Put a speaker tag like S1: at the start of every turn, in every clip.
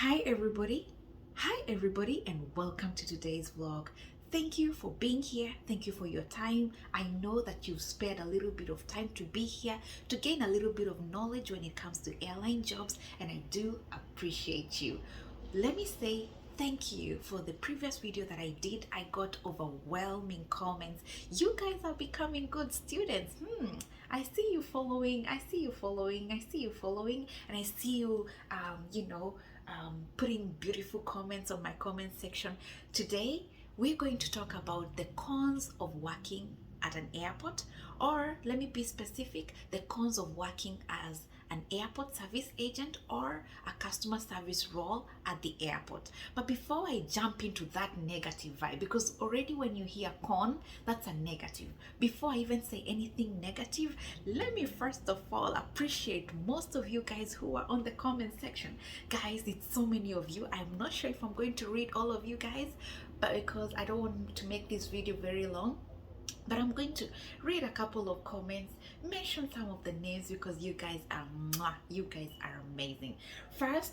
S1: Hi everybody. Hi everybody and welcome to today's vlog. Thank you for being here. Thank you for your time. I know that you've spared a little bit of time to be here to gain a little bit of knowledge when it comes to airline jobs, and I do appreciate you. Let me say thank you for the previous video that I did. I got overwhelming comments. You guys are becoming good students. I see you following. I see you following. I see you following, and I see you, putting beautiful comments on my comment section. Today, we're going to talk about the cons of working at an airport, or let me be specific, the cons of working as an airport service agent or a customer service role at the airport. But before I jump into that negative vibe, because already when you hear con, that's a negative. Before I even say anything negative, let me first of all appreciate most of you guys who are on the comment section. Guys, it's so many of you. I'm not sure if I'm going to read all of you guys, but because I don't want to make this video very long, but I'm going to read a couple of comments, mention some of the names because you guys are amazing. First,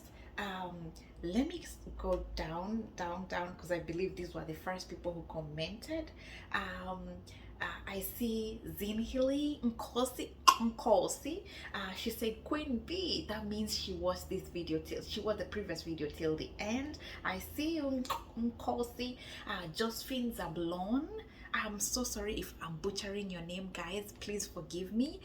S1: let me go down because I believe these were the first people who commented. I see Zinhili Nkosi. She said Queen B. That means she watched this video she watched the previous video till the end. I see you, Nkosi. Josephine Zablon. I'm so sorry if I'm butchering your name, guys. Please forgive me.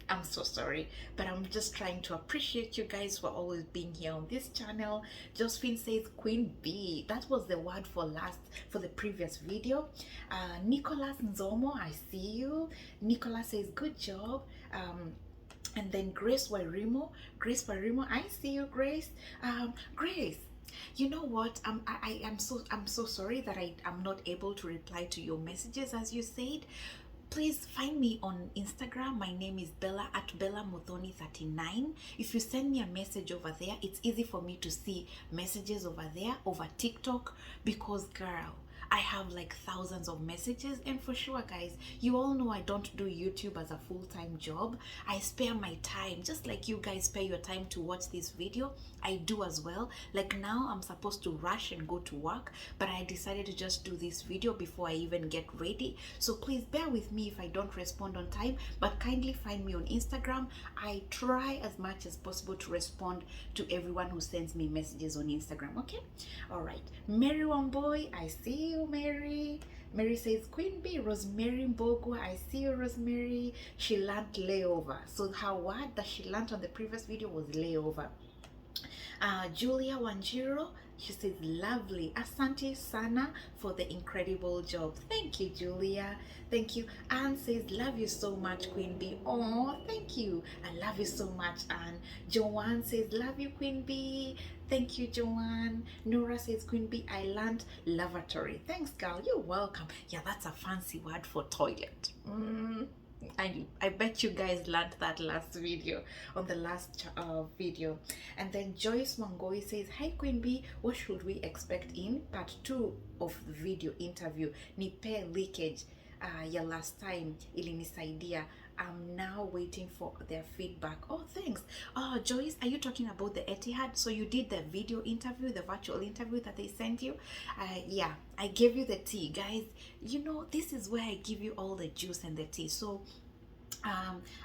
S1: I'm so sorry, but I'm just trying to appreciate you guys for always being here on this channel. Josephine says Queen B. That was the word for the previous video. Nicholas Nzomo, I see you. Nicholas says good job. And then Grace Wairimo, I see you, Grace. Grace, you know what, I'm so sorry that I'm not able to reply to your messages as you said. Please find me on Instagram. My name is Bella at BellaMuthoni39. If you send me a message over there, it's easy for me to see messages over there, over TikTok, because girl, I have like thousands of messages. And for sure, guys, you all know I don't do YouTube as a full-time job. I spare my time, just like you guys spare your time to watch this video. I do as well. Like now, I'm supposed to rush and go to work, but I decided to just do this video before I even get ready. So please bear with me if I don't respond on time, but kindly find me on Instagram. I try as much as possible to respond to everyone who sends me messages on Instagram, okay? All right. Mary Wamboy, I see you, Mary. Mary says, Queen B. Rosemary Mbogwa, I see you, Rosemary. She learned layover. So her word that she learned on the previous video was layover. Julia Wanjiro, she says, lovely. Asante Sana for the incredible job. Thank you, Julia. Thank you. Anne says, love you so much, Queen B. Oh, thank you. I love you so much, Anne. Joanne says, love you, Queen B. Thank you, Joanne. Nora says, Queen B, I learned lavatory. Thanks, girl. You're welcome. Yeah, that's a fancy word for toilet. I bet you guys learned that last video, on the last video. And then Joyce Mangoi says, hi Queen B, what should we expect in part 2 of the video interview? Nipe leakage ya last time ilinisaidia. I'm now waiting for their feedback. Oh, thanks. Joyce, are you talking about the Etihad? So you did the video interview, the virtual interview that they sent you? Yeah, I gave you the tea, guys. You know, this is where I give you all the juice and the tea. So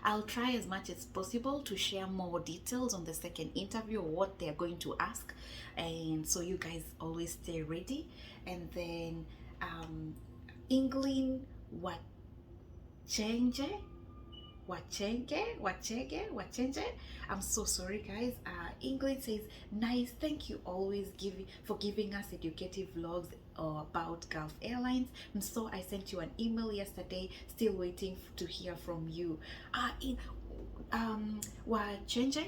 S1: I'll try as much as possible to share more details on the second interview or what they're going to ask, and so you guys always stay ready. And then England Wachenge. I'm so sorry, guys. England says, nice, thank you always for giving us educative vlogs about Gulf Airlines. And so I sent you an email yesterday, still waiting to hear from you. Wachenge,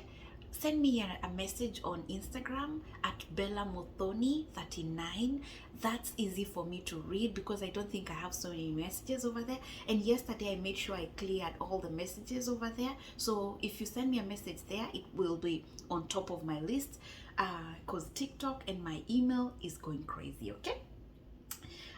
S1: send me a message on Instagram at BellaMuthoni39. That's easy for me to read because I don't think I have so many messages over there. And yesterday I made sure I cleared all the messages over there. So if you send me a message there, it will be on top of my list because TikTok and my email is going crazy, okay?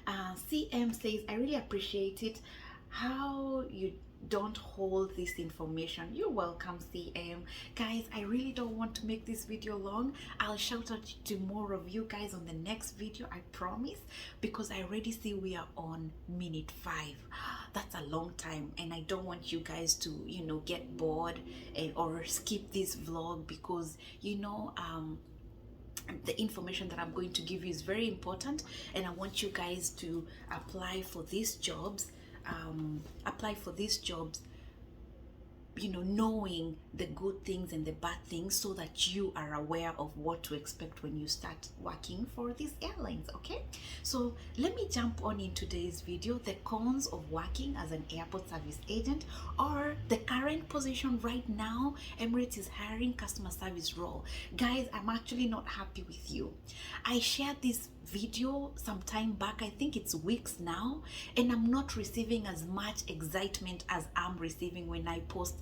S1: CM says, I really appreciate it how you don't hold this information. You're welcome, CM. Guys, I really don't want to make this video long. I'll shout out to more of you guys on the next video, I promise, because I already see we are on minute 5. That's a long time, and I don't want you guys to, get bored or skip this vlog, because the information that I'm going to give you is very important, and I want you guys to apply for these jobs. Knowing the good things and the bad things, so that you are aware of what to expect when you start working for these airlines. Okay, so let me jump on in today's video: the cons of working as an airport service agent, or the current position right now. Emirates is hiring customer service role. Guys, I'm actually not happy with you. I shared this video some time back, I think it's weeks now, and I'm not receiving as much excitement as I'm receiving when I post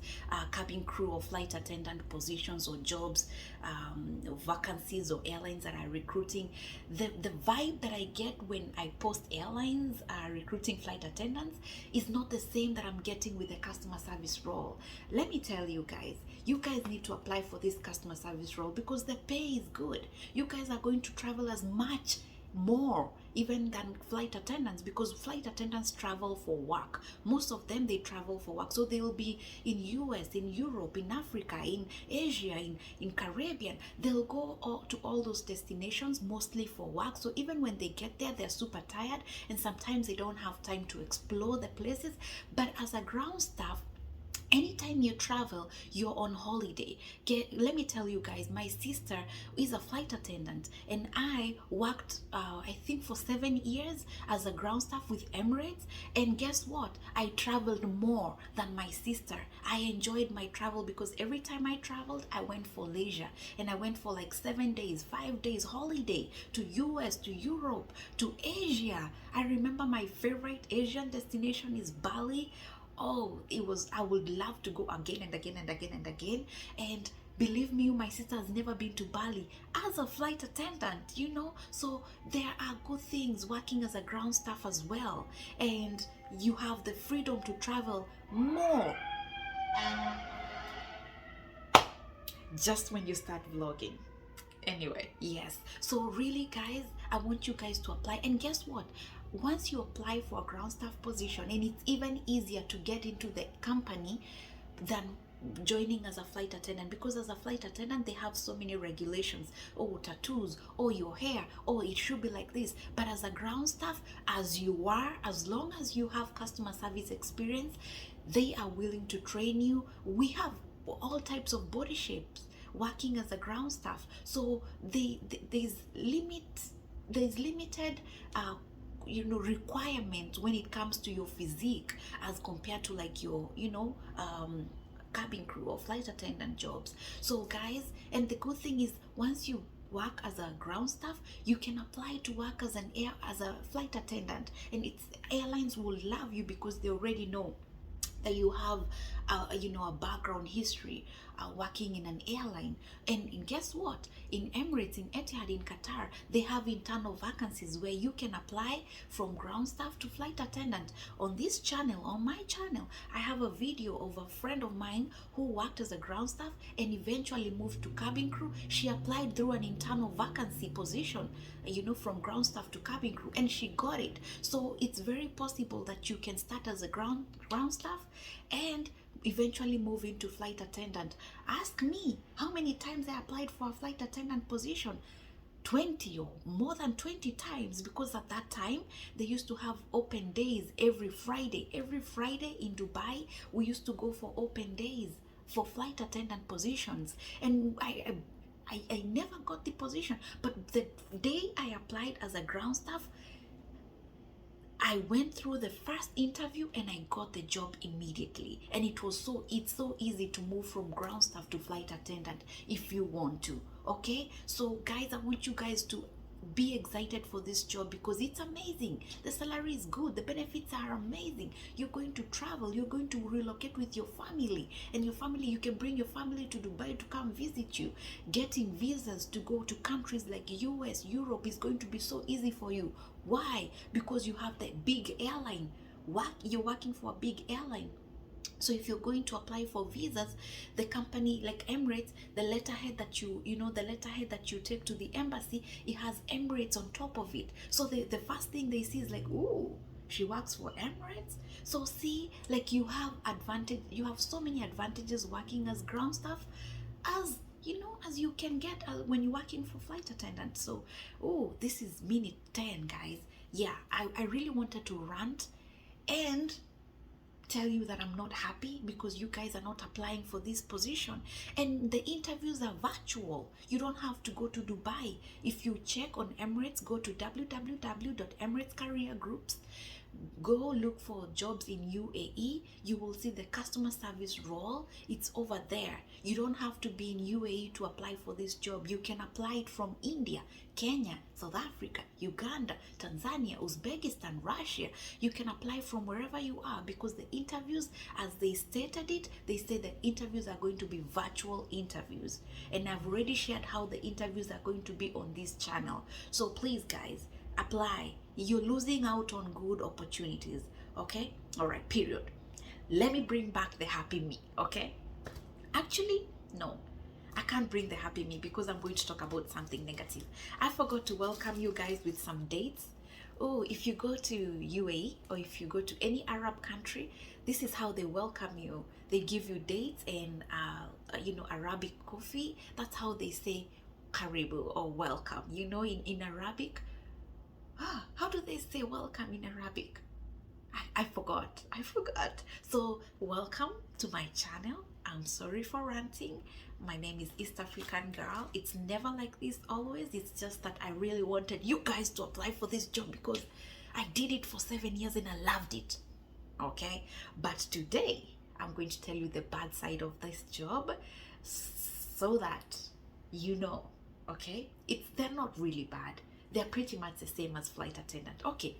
S1: cabin crew or flight attendant positions or jobs, vacancies, or airlines that are recruiting. The vibe that I get when I post airlines recruiting flight attendants is not the same that I'm getting with the customer service role. Let me tell you guys need to apply for this customer service role, because the pay is good. You guys are going to travel as much more even than flight attendants, because flight attendants travel for work. Most of them, they travel for work, so they will be in US, in Europe, in Africa, in Asia, in Caribbean. They'll go to all those destinations mostly for work. So even when they get there, they're super tired, and sometimes they don't have time to explore the places. But as a ground staff, anytime you travel, you're on holiday. Let me tell you guys, my sister is a flight attendant, and I worked, I think, for 7 years as a ground staff with Emirates. And guess what? I traveled more than my sister. I enjoyed my travel, because every time I traveled, I went for leisure, and I went for like 7 days, 5 days holiday to US, to Europe, to Asia. I remember my favorite Asian destination is Bali. Oh, I would love to go again and again and again and again. And believe me, my sister has never been to Bali as a flight attendant, So there are good things working as a ground staff as well. And you have the freedom to travel more. Just when you start vlogging. Anyway, yes. So really, guys, I want you guys to apply. And guess what? Once you apply for a ground staff position, and it's even easier to get into the company than joining as a flight attendant, because as a flight attendant, they have so many regulations. Oh, tattoos, oh, your hair, oh, it should be like this. But as a ground staff, as long as you have customer service experience, they are willing to train you. We have all types of body shapes working as a ground staff. So there's limited requirements when it comes to your physique, as compared to like your cabin crew or flight attendant jobs. So guys, and the good thing is, once you work as a ground staff, you can apply to work as a flight attendant, and airlines will love you, because they already know that you have a background history working in an airline. And guess what? In Emirates, in Etihad, in Qatar, they have internal vacancies where you can apply from ground staff to flight attendant. On this channel, on my channel, I have a video of a friend of mine who worked as a ground staff and eventually moved to cabin crew. She applied through an internal vacancy position, from ground staff to cabin crew, and she got it. So it's very possible that you can start as a ground staff and eventually move into flight attendant. Ask me how many times I applied for a flight attendant position. 20 or more than 20 times, because at that time they used to have open days every Friday in Dubai. We used to go for open days for flight attendant positions, and I never got the position. But the day I applied as a ground staff, I went through the first interview and I got the job immediately. And it's so easy to move from ground staff to flight attendant if you want to. Okay, so guys, I want you guys to be excited for this job, because it's amazing. The salary is good, the benefits are amazing. You're going to travel, you're going to relocate with your family, and your family, you can bring your family to Dubai to come visit you. Getting visas to go to countries like US, Europe is going to be so easy for you. Why? Because you have the big airline. You're working for a big airline. So if you're going to apply for visas, the company like Emirates, the letterhead that the letterhead that you take to the embassy, it has Emirates on top of it. So the first thing they see is like, ooh, she works for Emirates. So see, like you have so many advantages working as ground staff, as as you can get when you're working for flight attendant. So, oh, this is minute 10, guys. Yeah, I really wanted to rant and tell you that I'm not happy because you guys are not applying for this position, and the interviews are virtual. You don't have to go to Dubai. If you check on Emirates, go to www.emiratescareergroups, go look for jobs in UAE. You will see the customer service role. It's over there. You don't have to be in UAE to apply for this job. You can apply it from India, Kenya, South Africa, Uganda, Tanzania, Uzbekistan, Russia. You can apply from wherever you are, because the interviews, as they stated it, they say the interviews are going to be virtual interviews, and I've already shared how the interviews are going to be on this channel. So please, guys, apply. You're losing out on good opportunities. Okay, all right, period. Let me bring back the happy me. Okay, actually, no, I can't bring the happy me because I'm going to talk about something negative. I forgot to welcome you guys with some dates. Oh, if you go to UAE or if you go to any Arab country, this is how they welcome you. They give you dates and Arabic coffee. That's how they say karibu or welcome. In Arabic, how do they say welcome in Arabic? I forgot. So welcome to my channel. I'm sorry for ranting. My name is East African Girl. It's never like this always. It's just that I really wanted you guys to apply for this job because I did it for 7 years and I loved it. Okay? But today, I'm going to tell you the bad side of this job so that you know. Okay? They're not really bad. They're pretty much the same as flight attendant. Okay,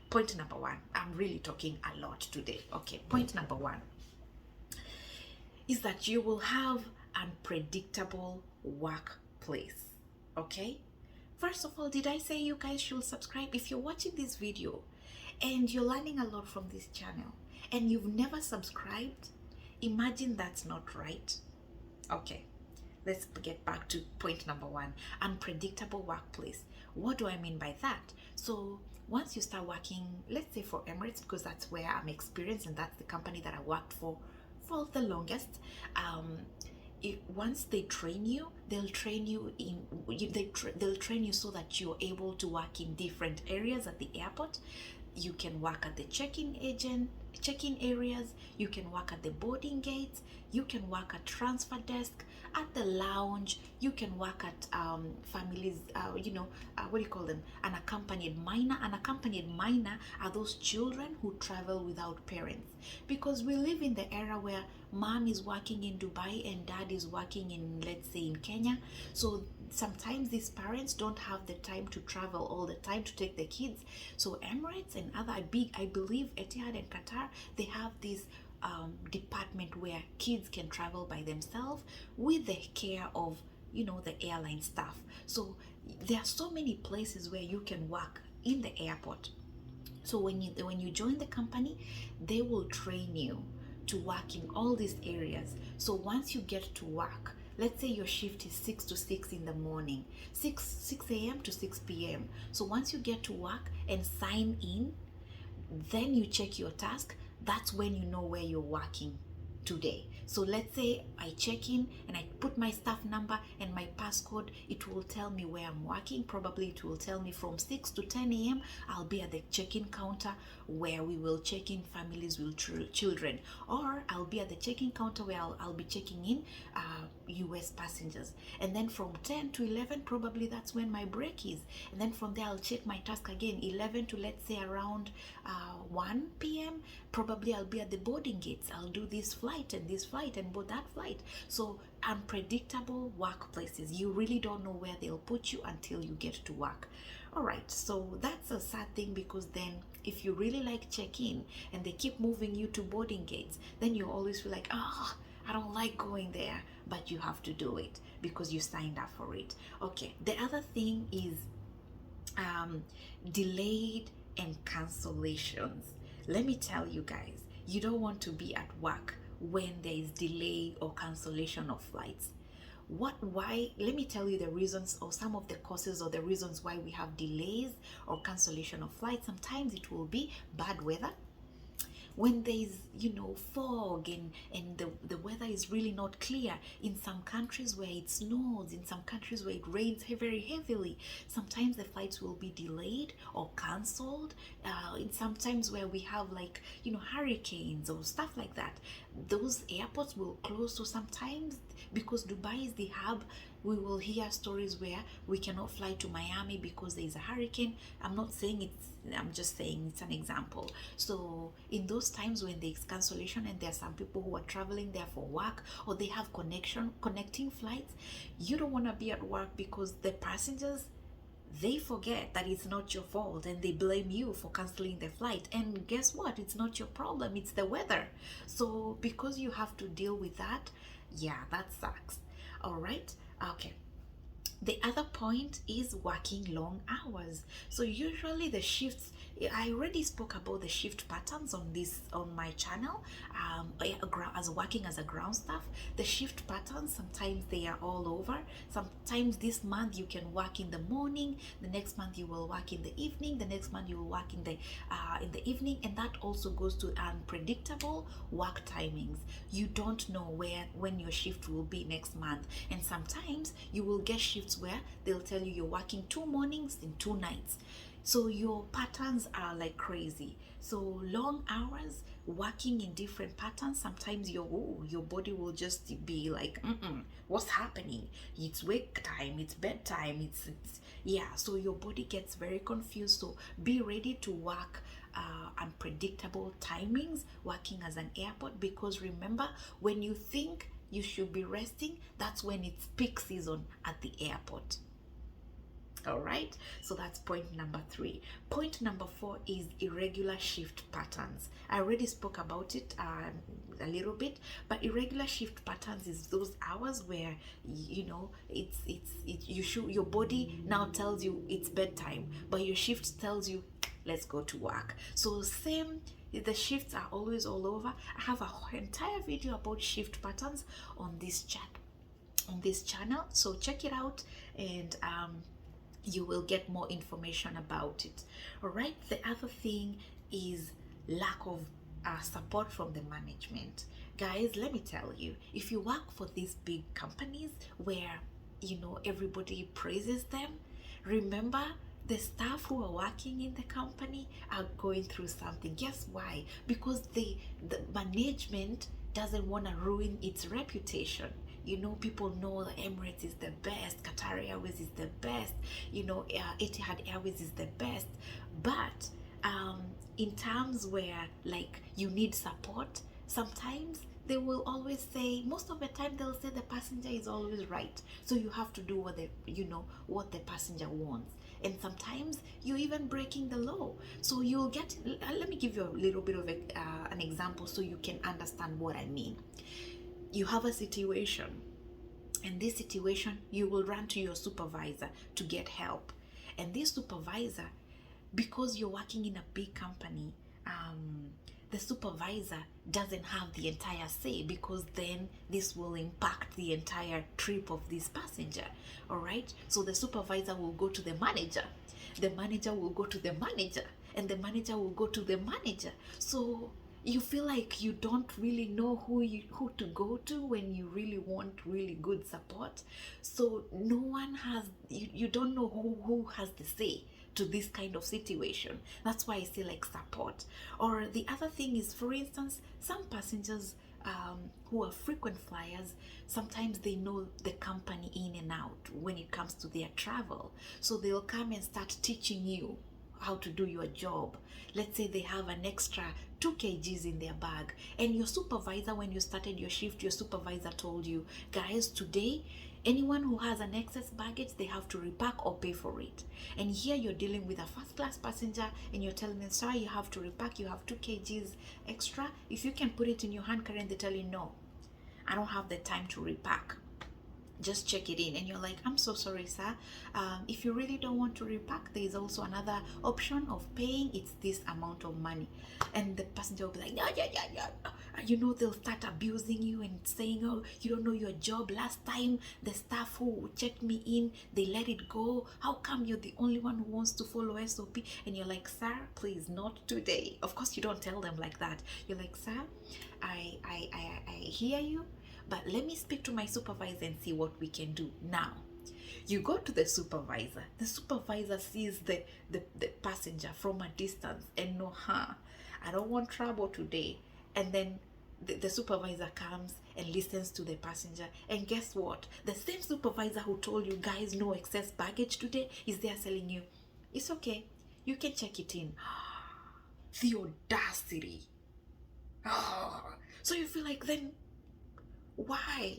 S1: point number one. I'm really talking a lot today. Okay, point number one is that you will have unpredictable workplace. Okay? First of all, did I say you guys should subscribe? If you're watching this video and you're learning a lot from this channel and you've never subscribed, imagine that's not right. Okay. Let's get back to point number one, unpredictable workplace. What do I mean by that? So once you start working, let's say for Emirates, because that's where I'm experienced and that's the company that I worked for the longest. Once they train you, they'll train you they'll train you so that you're able to work in different areas at the airport. You can work at the check-in areas, you can work at the boarding gates, you can work at transfer desk, at the lounge, you can work at families, what do you call them? An accompanied minor. An accompanied minor are those children who travel without parents, because we live in the era where mom is working in Dubai and dad is working in, let's say, in Kenya. So sometimes these parents don't have the time to travel all the time to take the kids. So Emirates and other I believe Etihad and Qatar, they have this department where kids can travel by themselves with the care of the airline staff. So there are so many places where you can work in the airport. So when you join the company, they will train you to work in all these areas. So once you get to work, let's say your shift is 6 to 6 in the morning, 6 a.m. to 6 p.m. So once you get to work and sign in, then you check your task. That's when you know where you're working today. So let's say I check in and I put my staff number and my passcode. It will tell me where I'm working. Probably it will tell me from 6 to 10 a.m. I'll be at the check-in counter where we will check in families with children, or I'll be at the check-in counter where I'll be checking in US passengers. And then from 10 to 11, probably that's when my break is. And then from there I'll check my task again, 11 to, let's say, around 1 p.m. Probably I'll be at the boarding gates. I'll do this flight and board that flight. So unpredictable workplaces. You really don't know where they'll put you until you get to work. All right, so that's a sad thing, because then if you really like check-in and they keep moving you to boarding gates, then you always feel like, I don't like going there, but you have to do it because you signed up for it. Okay, the other thing is delayed and cancellations. Let me tell you guys, You don't want to be at work when there is delay or cancellation of flights. Why? Let me tell you the reasons, or some of the causes or the reasons why we have delays or cancellation of flights. Sometimes it will be bad weather, when there's fog, and the weather is really not clear. In some countries where it snows, in some countries where it rains very heavily, sometimes the flights will be delayed or cancelled. In sometimes where we have hurricanes or stuff like that, those airports will close. So sometimes, because Dubai is the hub, we will hear stories where we cannot fly to Miami because there is a hurricane. I'm just saying it's an example. So in those times when there's cancellation and there are some people who are traveling there for work, or they have connecting flights, you don't want to be at work because the passengers, they forget that it's not your fault and they blame you for canceling the flight. And guess what? It's not your problem, it's the weather. So because you have to deal with that, yeah, that sucks. All right. Okay. The other point is working long hours. So usually the shifts, I already spoke about the shift patterns on my channel. As working as a ground staff, the shift patterns, sometimes they are all over. Sometimes this month you can work in the morning, the next month you will work in the evening, the next month you will work in the evening, and that also goes to unpredictable work timings. You don't know when your shift will be next month, and sometimes you will get shifts where they'll tell you you're working 2 mornings and 2 nights. So your patterns are like crazy. So long hours, working in different patterns, sometimes your body will just be like, what's happening? It's wake time, it's bedtime, it's yeah. So your body gets very confused. So be ready to work unpredictable timings working as an airport, because remember, when you think you should be resting, that's when it's peak season at the airport. All right, so that's point number 3. Point number 4 is irregular shift patterns. I already spoke about it a little bit, but irregular shift patterns is those hours where your body now tells you it's bedtime, but your shift tells you let's go to work. So the shifts are always all over. I have an entire video about shift patterns on this channel, so check it out, and you will get more information about it. All right. The other thing is lack of support from the management. Guys, let me tell you, if you work for these big companies where everybody praises them, remember, the staff who are working in the company are going through something. Guess why? Because the management doesn't want to ruin its reputation. People know that Emirates is the best, Qatar Airways is the best, Etihad Airways is the best. But in terms where you need support, sometimes they will always say, most of the time they'll say the passenger is always right. So you have to do what the passenger wants. And sometimes you're even breaking the law. So you'll get, let me give you a little bit of an example so you can understand what I mean. You have a situation, and this situation, you will run to your supervisor to get help. And this supervisor, because you're working in a big company, the supervisor doesn't have the entire say, because then this will impact the entire trip of this passenger. All right, so the supervisor will go to the manager will go to the manager, and the manager will go to the manager. So you feel like you don't really know who to go to when you really want really good support. So no one has, you don't know who has the say to this kind of situation. That's why I say support. Or the other thing is, for instance, some passengers who are frequent flyers, sometimes they know the company in and out when it comes to their travel. So they'll come and start teaching you how to do your job. Let's say they have an extra 2 kgs in their bag, and your supervisor, when you started your shift, your supervisor told you, guys, today anyone who has an excess baggage, they have to repack or pay for it. And here you're dealing with a first class passenger, and you're telling them, sorry, you have to repack, you have 2 kgs extra, if you can put it in your hand carry. And they tell you, no, I don't have the time to repack. just check it in, and you're like, I'm so sorry, sir. If you really don't want to repack, there is also another option of paying. It's this amount of money. And the passenger will be like, yeah, yeah, yeah, yeah. You know, they'll start abusing you and saying, oh, you don't know your job. Last time the staff who checked me in, they let it go. How come you're the only one who wants to follow SOP? And you're like, sir, please, not today. Of course you don't tell them like that. You're like, sir, I hear you, but let me speak to my supervisor and see what we can do. Now you go to the supervisor. The supervisor sees the passenger from a distance and know, I don't want trouble today. And then the supervisor comes and listens to the passenger, and guess what? The same supervisor who told you guys no excess baggage today is there telling you, it's okay, you can check it in. The audacity. So you feel like, then why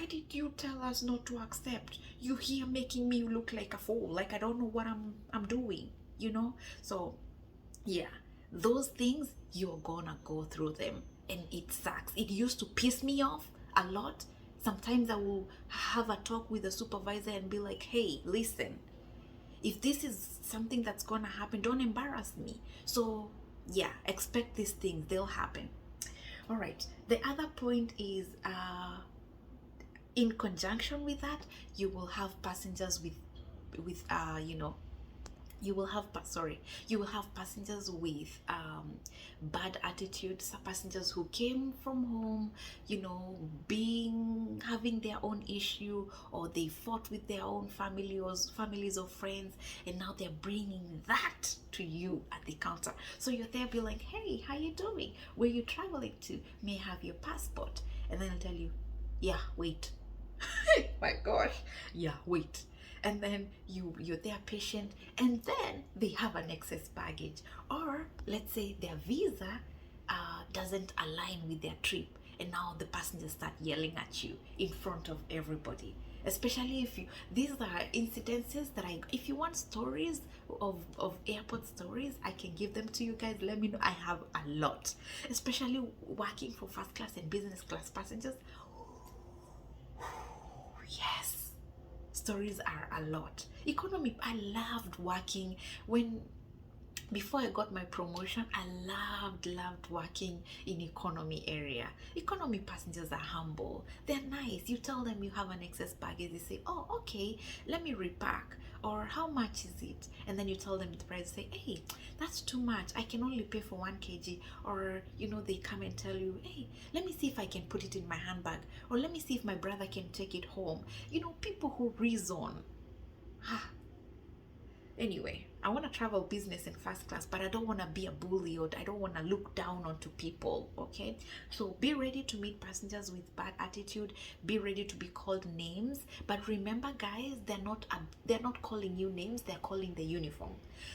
S1: did you tell us not to accept? You here making me look like a fool, like I don't know what I'm doing, you know? So yeah, those things, you're gonna go through them, and it sucks. It used to piss me off a lot. Sometimes I will have a talk with the supervisor and be like, hey, listen, if this is something that's gonna happen, don't embarrass me. So yeah, expect these things, they'll happen. All right, the other point is, in conjunction with that, you will have passengers with you will have passengers with bad attitudes, passengers who came from home, having their own issue, or they fought with their own families or friends, and now they're bringing that to you at the counter. So you're there, be like, hey, how you doing? Where you traveling to? May I have your passport? And then I'll tell you, yeah, wait. My gosh, yeah, wait. And then you're there patient, and then they have an excess baggage, or let's say their visa doesn't align with their trip, and now the passengers start yelling at you in front of everybody. Especially if these are incidences that if you want stories of airport stories, I can give them to you guys. Let me know. I have a lot, especially working for first class and business class passengers. Yes, stories are a lot. Economy, I loved working before I got my promotion. I loved working in economy area. Economy passengers are humble, they're nice. You tell them you have an excess baggage, they say, oh, okay, let me repack, or how much is it? And then you tell them the price, say, hey, that's too much, I can only pay for 1 kg. Or they come and tell you, hey, let me see if I can put it in my handbag, or let me see if my brother can take it home. People who reason. Anyway, I want to travel business in first class, but I don't want to be a bully, or I don't want to look down onto people, okay? So be ready to meet passengers with bad attitude. Be ready to be called names. But remember, guys, they're not calling you names, they're calling the uniform.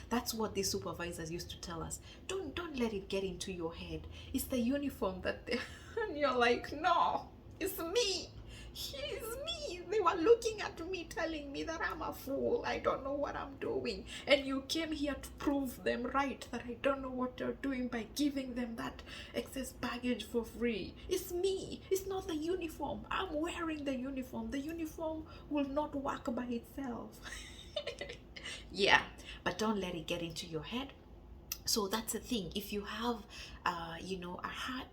S1: That's what the supervisors used to tell us. Don't let it get into your head. It's the uniform that and you're like, no, it's me. He's me. They were looking at me, telling me that I'm a fool, I don't know what I'm doing, and you came here to prove them right, that I don't know what they're doing by giving them that excess baggage for free. It's me, it's not the uniform. I'm wearing the uniform. The uniform will not work by itself. Yeah, but don't let it get into your head. So that's the thing. If you have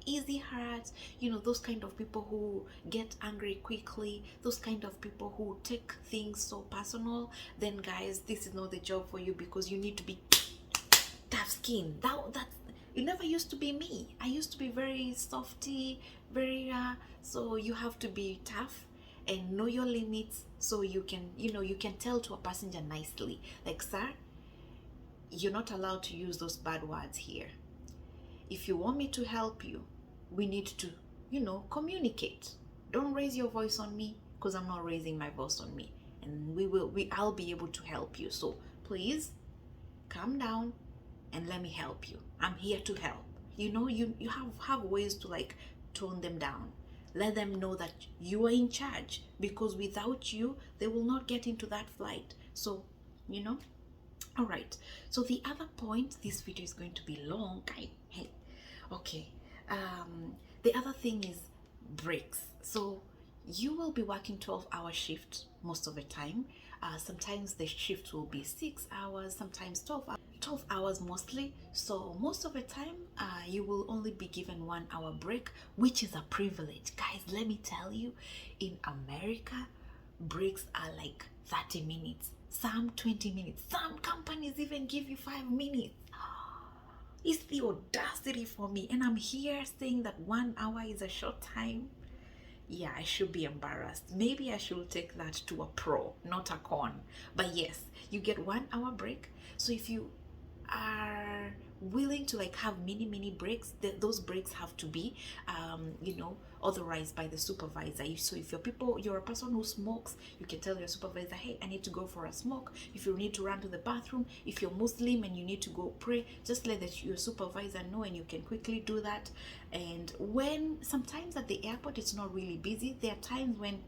S1: easy hearts, those kind of people who get angry quickly, those kind of people who take things so personal, then guys, this is not the job for you, because you need to be tough skin. It never used to be me. I used to be very softy, very so you have to be tough and know your limits, so you can tell to a passenger nicely, like, sir, you're not allowed to use those bad words here. If you want me to help you, we need to, communicate. Don't raise your voice on me, because I'm not raising my voice on me. And I'll be able to help you. So please calm down and let me help you. I'm here to help. You have ways to tone them down. Let them know that you are in charge, because without you, they will not get into that flight. So, all right, so the other point, this video is going to be long. Okay, the other thing is breaks. So You will be working 12-hour shift most of the time. Sometimes the shift will be 6 hours, sometimes 12 hours mostly. So most of the time, you will only be given 1 hour break, which is a privilege. Guys, let me tell you, in America, breaks are like 30 minutes, some 20 minutes. Some companies even give you 5 minutes. It's the audacity for me. And I'm here saying that 1 hour is a short time. Yeah, I should be embarrassed. Maybe I should take that to a pro, not a con. But yes, you get 1 hour break. So if you are willing to like have mini breaks, those breaks have to be authorized by the supervisor. So if you're a person who smokes, you can tell your supervisor, hey, I need to go for a smoke. If you need to run to the bathroom, if you're Muslim and you need to go pray, just let your supervisor know, and you can quickly do that. And when sometimes at the airport it's not really busy, there are times when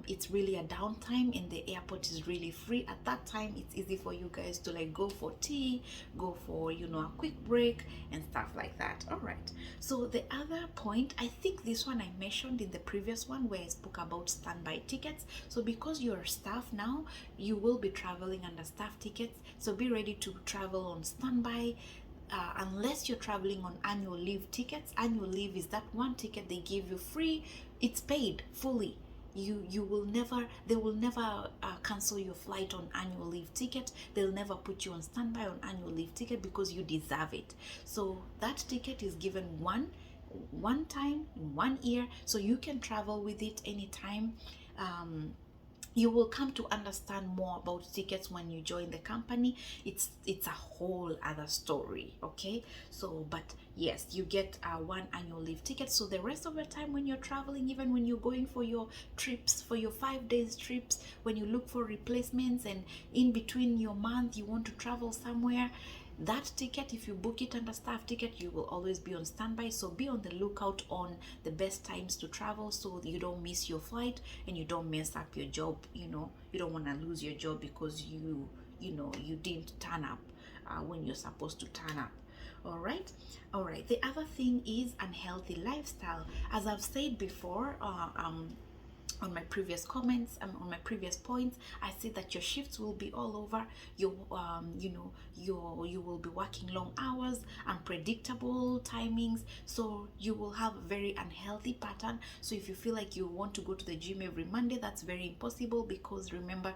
S1: it's really a downtime and the airport is really free. At that time, it's easy for you guys to like go for tea, go for a quick break and stuff like that. All right, so the other point, I think this one I mentioned in the previous one where I spoke about standby tickets. So because you're staff now, you will be traveling under staff tickets, so be ready to travel on standby. Unless you're traveling on annual leave tickets. Annual leave is that one ticket they give you free. It's paid fully. They will never cancel your flight on annual leave ticket. They'll never put you on standby on annual leave ticket because you deserve it. So that ticket is given one time in 1 year, so you can travel with it anytime. You will come to understand more about tickets when you join the company. It's a whole other story. Okay, so but yes, you get one annual leave ticket, so the rest of the time when you're traveling, even when you're going for your trips, for your 5 days trips, when you look for replacements and in between your month you want to travel somewhere, that ticket, if you book it under staff ticket, you will always be on standby. So be on the lookout on the best times to travel so you don't miss your flight and you don't mess up your job. You don't want to lose your job because you didn't turn up when you're supposed to turn up. All right. The other thing is unhealthy lifestyle. As I've said before, on my previous comments, on my previous points, I said that your shifts will be all over. You will be working long hours, unpredictable timings, so you will have a very unhealthy pattern. So if you feel like you want to go to the gym every Monday, that's very impossible, because remember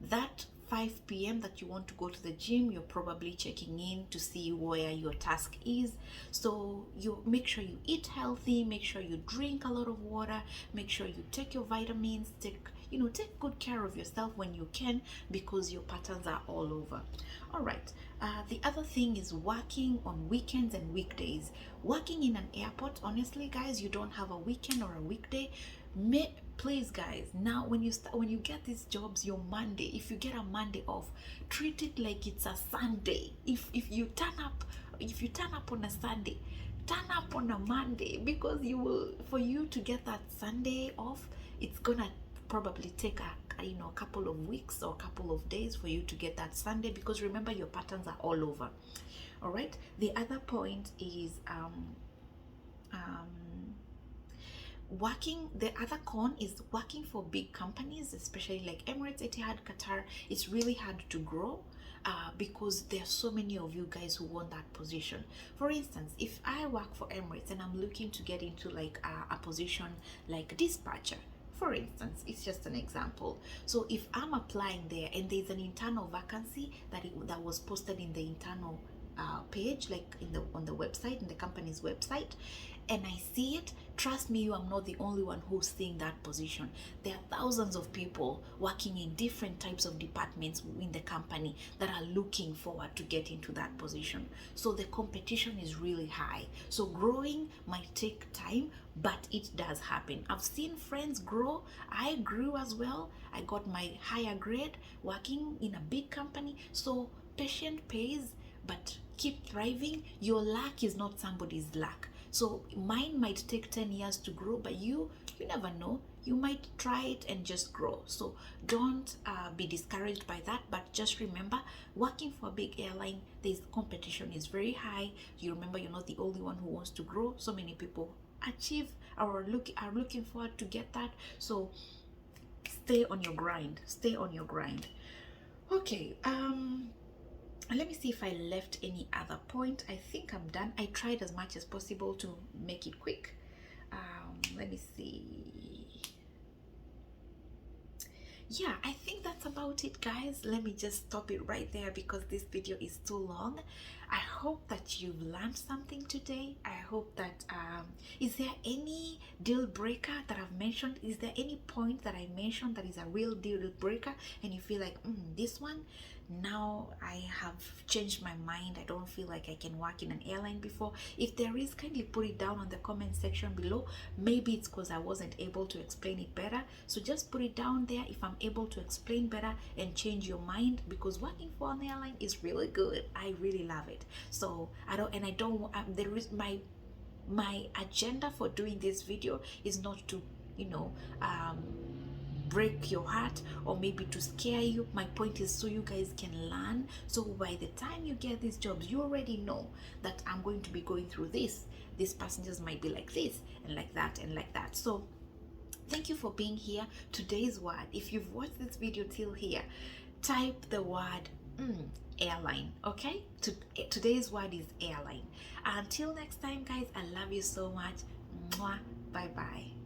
S1: that 5 p.m. that you want to go to the gym, you're probably checking in to see where your task is. So you make sure you eat healthy, make sure you drink a lot of water, make sure you take your vitamins, take good care of yourself when you can, because your patterns are all over. All right, the other thing is working on weekends and weekdays. Working in an airport, honestly guys, you don't have a weekend or a weekday. Please guys, now when you get these jobs, your Monday, if you get a Monday off, treat it like it's a Sunday. If you turn up on a Sunday, turn up on a Monday, because for you to get that Sunday off, it's gonna probably take a couple of weeks or a couple of days for you to get that Sunday, because remember, your patterns are all over. All right, the other point is the other con is working for big companies, especially like Emirates, Etihad, Qatar. It's really hard to grow because there are so many of you guys who want that position. For instance, if I work for Emirates and I'm looking to get into like a position like dispatcher, for instance, it's just an example. So if I'm applying there and there's an internal vacancy that was posted in the internal page, like on the website, in the company's website, and I see it, trust me, I'm not the only one who's seeing that position. There are thousands of people working in different types of departments in the company that are looking forward to get into that position. So the competition is really high. So growing might take time, but it does happen. I've seen friends grow. I grew as well. I got my higher grade working in a big company. So patient pays, but keep thriving. Your luck is not somebody's luck. So mine might take 10 years to grow, but you never know. You might try it and just grow. So don't be discouraged by that, but just remember, working for a big airline, competition is very high. You remember, you're not the only one who wants to grow. So many people achieve or are looking forward to get that. So stay on your grind, stay on your grind. Okay, let me see if I left any other point. I think I'm done. I tried as much as possible to make it quick. Let me see. Yeah, I think that's about it, guys. Let me just stop it right there because this video is too long. I hope that you've learned something today. I hope that is there any deal breaker that I've mentioned? Is there any point that I mentioned that is a real deal breaker and you feel like this one, now I have changed my mind, I don't feel like I can work in an airline before? If there is, kindly put it down on the comment section below. Maybe it's because I wasn't able to explain it better, so just put it down there if I'm able to explain better and change your mind, because working for an airline is really good. I really love it. So I don't there is my agenda for doing this video is not to, you know, break your heart or maybe to scare you. My point is so you guys can learn, so by the time you get these jobs you already know that I'm going to be going through this. These passengers might be like this and like that and like that. So thank you for being here. Today's word, if you've watched this video till here, type the word airline. Okay, today's word is airline. Until next time, guys, I love you so much. Mwah. Bye bye.